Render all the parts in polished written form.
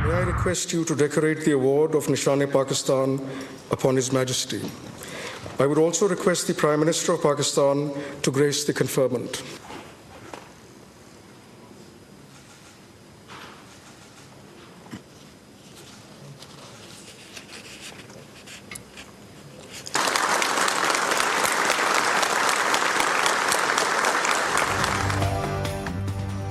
May I request you to decorate the award of Nishan-e-Pakistan upon His Majesty. I would also request the Prime Minister of Pakistan to grace the conferment.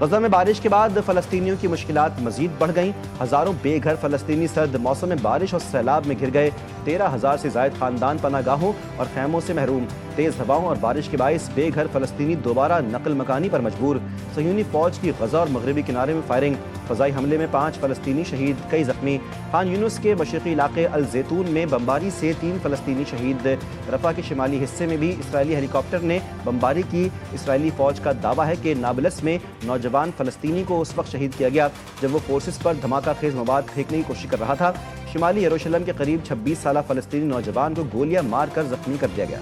Gaza میں بارش کے بعد فلسطینیوں کی مشکلات مزید بڑھ گئیں. ہزاروں بے گھر فلسطینی سرد موسم میں بارش اور سیلاب میں گر گئے. 13,000 سے زائد خاندان پناہ گاہوں اور خیموں سے محروم. تیز ہواؤں اور بارش کے باعث بے گھر فلسطینی دوبارہ نقل مکانی پر مجبور. صہیونی فوج کی غزہ اور مغربی کنارے میں فائرنگ. فضائی حملے میں 5 فلسطینی شہید، کئی زخمی. خان یونس کے مشرقی علاقے الزیتون میں بمباری سے 3 فلسطینی شہید. رفح کے شمالی حصے میں بھی اسرائیلی ہیلی کاپٹر نے بمباری کی. اسرائیلی فوج کا دعویٰ ہے کہ نابلس میں نوجوان فلسطینی کو اس وقت شہید کیا گیا جب وہ فورسز پر دھماکہ خیز مواد پھینکنے کی کوشش کر رہا تھا. شمالی یروشلم کے قریب 26 سالہ فلسطینی نوجوان کو گولیاں مار کر زخمی کر دیا گیا.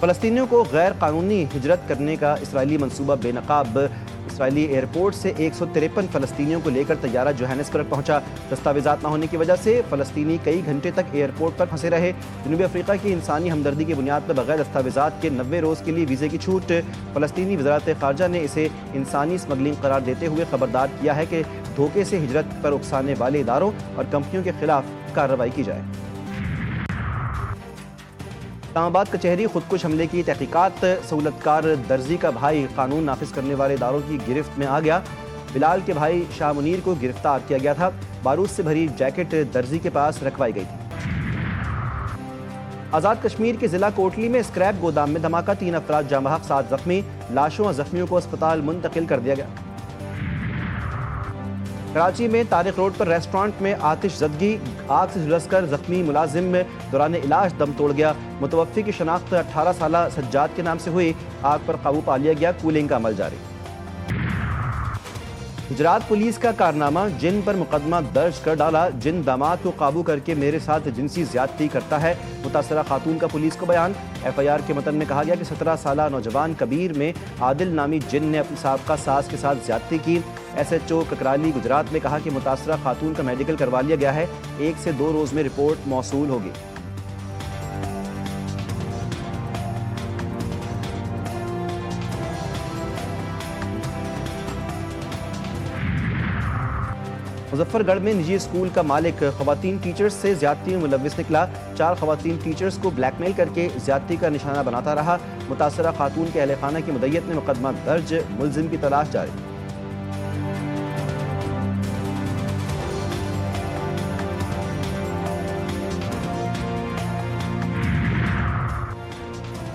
فلسطینیوں کو غیر قانونی ہجرت کرنے کا اسرائیلی منصوبہ بے نقاب. اسرائیلی ایئرپورٹ سے 153 فلسطینیوں کو لے کر طیارہ جوہانسبرگ پہنچا. دستاویزات نہ ہونے کی وجہ سے فلسطینی کئی گھنٹے تک ایئرپورٹ پر پھنسے رہے. جنوبی افریقہ کی انسانی ہمدردی کی بنیاد پر بغیر دستاویزات کے 90 روز کے لیے ویزے کی چھوٹ. فلسطینی وزارت خارجہ نے اسے انسانی اسمگلنگ قرار دیتے ہوئے خبردار کیا ہے کہ دھوکے سے ہجرت پر اکسانے والے اداروں اور کمپنیوں کے خلاف کارروائی کی جائے. اسلام آباد کچہری خودکش حملے کی تحقیقات. سہولتکار درزی کا بھائی قانون نافذ کرنے والے اداروں کی گرفت میں آ گیا. بلال کے بھائی شاہ منیر کو گرفتار کیا گیا تھا. بارود سے بھری جیکٹ درزی کے پاس رکھوائی گئی تھی. آزاد کشمیر کے ضلع کوٹلی میں اسکریپ گودام میں دھماکہ. 3 افراد جاں بحق، 7 زخمی. لاشوں اور زخمیوں کو اسپتال منتقل کر دیا گیا. کراچی میں طارق روڈ پر ریسٹورانٹ میں آتش زدگی. آگ سے جھلس کر زخمی ملازم دوران علاج دم توڑ گیا. متوفی کی شناخت 18 سالہ سجاد کے نام سے ہوئی. آگ پر قابو پا لیا گیا. کولنگ کا عمل جاری. گجرات پولیس کا کارنامہ. جن پر مقدمہ درج کر ڈالا. جن داماد کو قابو کر کے میرے ساتھ جنسی زیادتی کرتا ہے. متاثرہ خاتون کا پولیس کو بیان. ایف آئی آر کے متن میں کہا گیا کہ 17 سالہ نوجوان کبیر میں عادل نامی جن نے اپنی سابقہ ساس کے ساتھ زیادتی کی. ایس ایچ او ککرالی گجرات نے کہا کہ متاثرہ خاتون کا میڈیکل کروا لیا گیا ہے. 1 سے 2 روز میں رپورٹ موصول ہوگی. مظفر گڑھ میں نجی اسکول کا مالک خواتین ٹیچرز سے زیادتی میں ملوث نکلا. 4 خواتین ٹیچرز کو بلیک میل کر کے زیادتی کا نشانہ بناتا رہا. متاثرہ خاتون کے اہل خانہ کی مدعیت میں مقدمہ درج. ملزم کی تلاش جاری.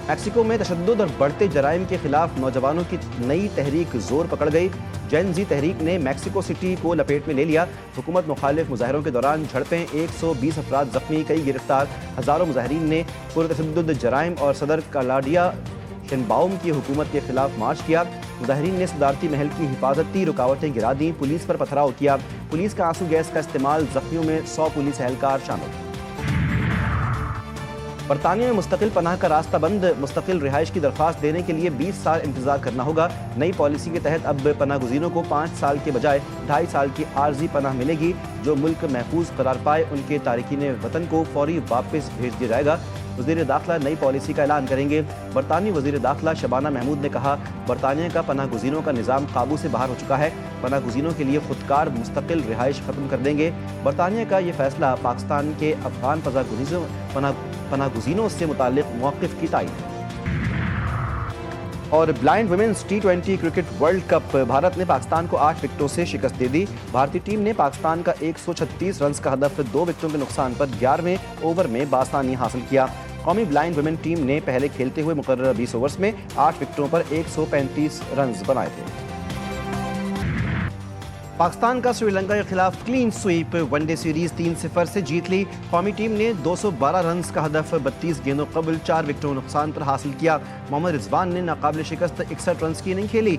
میکسیکو میں تشدد اور بڑھتے جرائم کے خلاف نوجوانوں کی نئی تحریک زور پکڑ گئی. جین زی تحریک نے میکسیکو سٹی کو لپیٹ میں لے لیا. حکومت مخالف مظاہروں کے دوران جھڑپیں. 120 افراد زخمی، کئی گرفتار. ہزاروں مظاہرین نے پرتشدد جرائم اور صدر کلاڈیا شینباؤم کی حکومت کے خلاف مارچ کیا. مظاہرین نے صدارتی محل کی حفاظتی رکاوٹیں گرا دیں. پولیس پر پتھراؤ کیا. پولیس کا آنسو گیس کا استعمال. زخمیوں میں 100 پولیس اہلکار شامل. برطانیہ میں مستقل پناہ کا راستہ بند. مستقل رہائش کی درخواست دینے کے لیے 20 سال انتظار کرنا ہوگا. نئی پالیسی کے تحت اب پناہ گزینوں کو 5 سال کے بجائے 2.5 سال کی عارضی پناہ ملے گی. جو ملک محفوظ قرار پائے ان کے تارکین وطن کو فوری واپس بھیج دیا جائے گا. وزیر داخلہ نئی پالیسی کا اعلان کریں گے. برطانوی وزیر داخلہ شبانہ محمود نے کہا برطانیہ کا پناہ گزینوں کا نظام قابو سے باہر ہو چکا ہے. پناہ گزینوں کے لیے خودکار مستقل رہائش ختم کر دیں گے. برطانیہ کا یہ فیصلہ پاکستان کے افغان پناہ گزینوں سے متعلق موقف کی تائید ہے. اور blind women's T20 cricket world cup. Bharat نے پاکستان کو 8 وکٹوں سے شکست دے دی. بھارتی ٹیم نے پاکستان کا 136 رنز کا ہدف 2 وکٹوں کے نقصان پر 11ویں اوور میں بآسانی حاصل کیا. قومی بلائنڈ ویمن ٹیم نے پہلے کھیلتے ہوئے مقررہ 20 اوورز میں 8 وکٹوں پر 135 رنز بنائے تھے. پاکستان کا سری لنکا کے خلاف clean sweep. One day series 3-0 سے جیت لی. قومی ٹیم نے 212 رنز کا ہدف 32 گیندوں قبل 4 وکٹوں نقصان پر حاصل کیا. محمد رضوان نے ناقابل شکست 61 رنز کی اننگ کھیلی.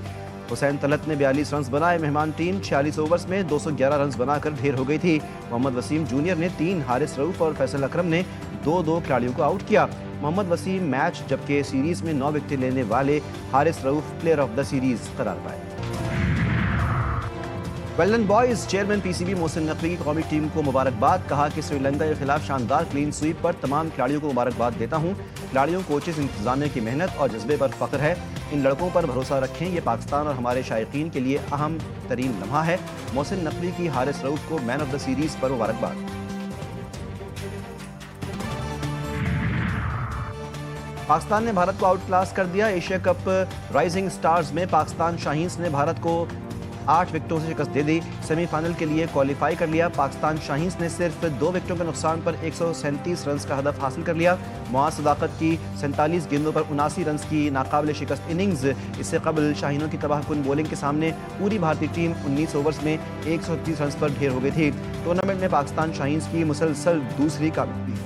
حسین طلعت نے 42 رنز بنائے. مہمان ٹیم 46 اوورز میں 211 رنز بنا کر ڈھیر ہو گئی تھی. محمد وسیم جونیئر نے 3، حارث رؤوف اور فیصل اکرم نے 2 کھلاڑیوں کو آؤٹ کیا. محمد وسیم میچ جبکہ سیریز میں 9 وکٹیں لینے والے حارث رؤوف پلیئر آف دا سیریز قرار پائے. Well done boys chairman P C B Mohsin Naqvi کی قومی ٹیم کو مبارکباد. کہا کہ سری لنکا کے خلاف شاندار کلین سویپ پر تمام کھلاڑیوں کو مبارکباد دیتا ہوں. کھلاڑیوں، کوچز، انتظامیہ کی محنت اور جذبے پر فخر ہے. ان لڑکوں پر بھروسہ رکھیں. یہ پاکستان اور ہمارے شائقین کے لیے اہم ترین لمحہ ہے. محسن نقوی کی حارث رؤوف کو مین آف دا سیریز پر مبارکباد. پاکستان نے بھارت کو آؤٹ کلاس کر دیا. ایشیا کپ رائزنگ سٹارز میں پاکستان شاہینز نے بھارت کو 8 وکٹوں سے شکست دے دی. سیمی فائنل کے لیے کوالیفائی کر لیا. پاکستان شاہینز نے صرف 2 وکٹوں کے نقصان پر 137 رنز کا ہدف حاصل کر لیا. معاذ صداقت کی 47 گیندوں پر 79 رنز کی ناقابل شکست اننگز. اس سے قبل شاہینوں کی تباہ کن بولنگ کے سامنے پوری بھارتی ٹیم 19 اوورز میں 130 رنز پر ڈھیر ہو گئی تھی. ٹورنامنٹ میں پاکستان شاہینز کی مسلسل دوسری کامیابی.